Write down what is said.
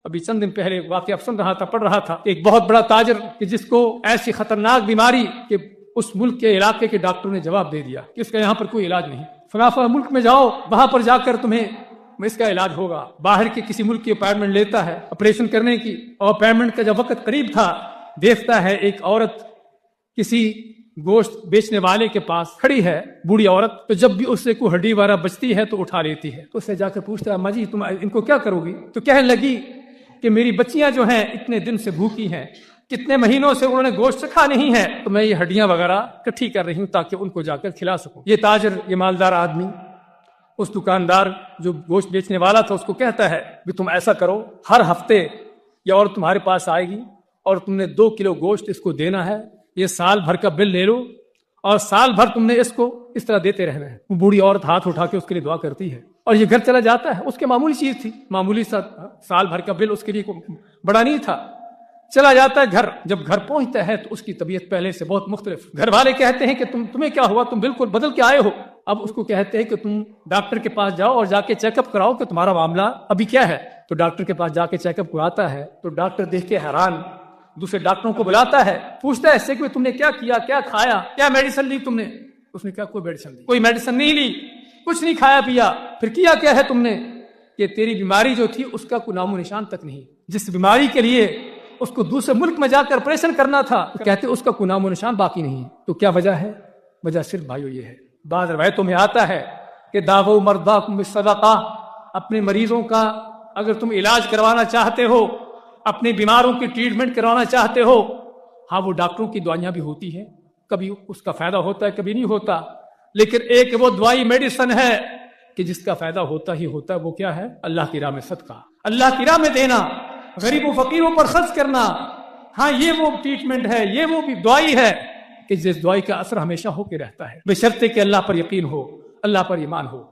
ابھی چند دن پہلے واقعہ سن رہا تھا، پڑھ رہا تھا، ایک بہت بڑا تاجر کہ جس کو ایسی خطرناک بیماری کہ اس ملک کے علاقے کے ڈاکٹروں نے جواب دے دیا کہ اس کا یہاں پر کوئی علاج نہیں، فلاں ملک میں جاؤ، وہاں پر جا کر تمہیں اس کا علاج ہوگا۔ باہر کے کسی ملک کی اپائنٹمنٹ لیتا ہے آپریشن کرنے کی، اور اپائنٹمنٹ کا جب وقت قریب تھا دیکھتا ہے ایک عورت کسی گوشت بیچنے والے کے پاس کھڑی ہے، بوڑھی عورت، تو جب بھی اس سے کوئی ہڈی وغیرہ بچتی ہے تو اٹھا لیتی ہے، تو اس سے جا کر پوچھتا ہے، اماں جی تم ان کو کیا کرو گی؟ تو کہنے لگی کہ میری بچیاں جو ہیں اتنے دن سے بھوکی ہیں، کتنے مہینوں سے انہوں نے گوشت چکھا نہیں ہے، تو میں یہ ہڈیاں وغیرہ اکٹھی کر رہی ہوں تاکہ ان کو جا کر کھلا سکوں۔ یہ تاجر، یہ مالدار آدمی اس دکاندار جو گوشت بیچنے والا تھا اس کو کہتا ہے کہ تم ایسا کرو، ہر ہفتے یہ عورت تمہارے پاس آئے گی اور تم نے 2 کلو گوشت اس کو دینا ہے، یہ سال بھر کا بل لے لو اور سال بھر تم نے اس کو اس طرح دیتے رہنا ہے۔ وہ بوڑھی عورت ہاتھ اٹھا کے اس کے لیے دعا کرتی ہے اور یہ گھر چلا جاتا ہے۔ اس کے معمولی چیز تھی، معمولی سا سال بھر کا بل اس کے لیے بڑا نہیں تھا۔ چلا جاتا ہے گھر، جب گھر پہنچتا ہے تو اس کی طبیعت پہلے سے بہت مختلف۔ گھر والے کہتے ہیں کہ تمہیں کیا ہوا، تم بالکل بدل کے آئے ہو۔ اب اس کو کہتے ہیں کہ تم ڈاکٹر کے پاس جاؤ اور جا کے چیک اپ کراؤ کہ تمہارا معاملہ ابھی کیا ہے۔ تو ڈاکٹر کے پاس جا کے چیک اپ کراتا ہے تو ڈاکٹر دیکھ کے حیران دوسرے ڈاکٹروں کو بلاتا ہے، پوچھتا ہے اس سے کہ تم نے کیا کیا، کیا کھایا، کیا میڈیسن لی تم نے؟ اس نے کہا کوئی میڈیسن نہیں، کوئی میڈیسن نہیں لی، کچھ نہیں کھایا پیا۔ پھر کیا ہے تم نے؟ کہ تیری بیماری جو تھی اس کا کوئی نام و نشان تک نہیں، جس بیماری کے لیے اس کو دوسرے ملک میں جا کر آپریشن کرنا تھا کہتے اس کا کوئی نام و نشان باقی نہیں ہے۔ تو کیا وجہ ہے؟ وجہ صرف بھائیو یہ ہے، بعض روایتوں میں آتا ہے کہ داؤ مرضاکم بالصدقہ، اپنے مریضوں کا اگر تم علاج کروانا چاہتے ہو، اپنے بیماروں کی ٹریٹمنٹ کروانا چاہتے ہو، ہاں وہ ڈاکٹروں کی دعائیاں بھی ہوتی ہیں، کبھی اس کا فائدہ ہوتا ہے کبھی نہیں ہوتا، لیکن ایک وہ دوائی میڈیسن ہے کہ جس کا فائدہ ہوتا ہی ہوتا ہے، وہ کیا ہے؟ اللہ کی راہ میں صدقہ، اللہ کی راہ میں دینا، غریب و فقیروں پر خرچ کرنا۔ ہاں یہ وہ ٹریٹمنٹ ہے، یہ وہ بھی دوائی ہے کہ جس دوائی کا اثر ہمیشہ ہو کے رہتا ہے، بشرطے کہ اللہ پر یقین ہو، اللہ پر ایمان ہو۔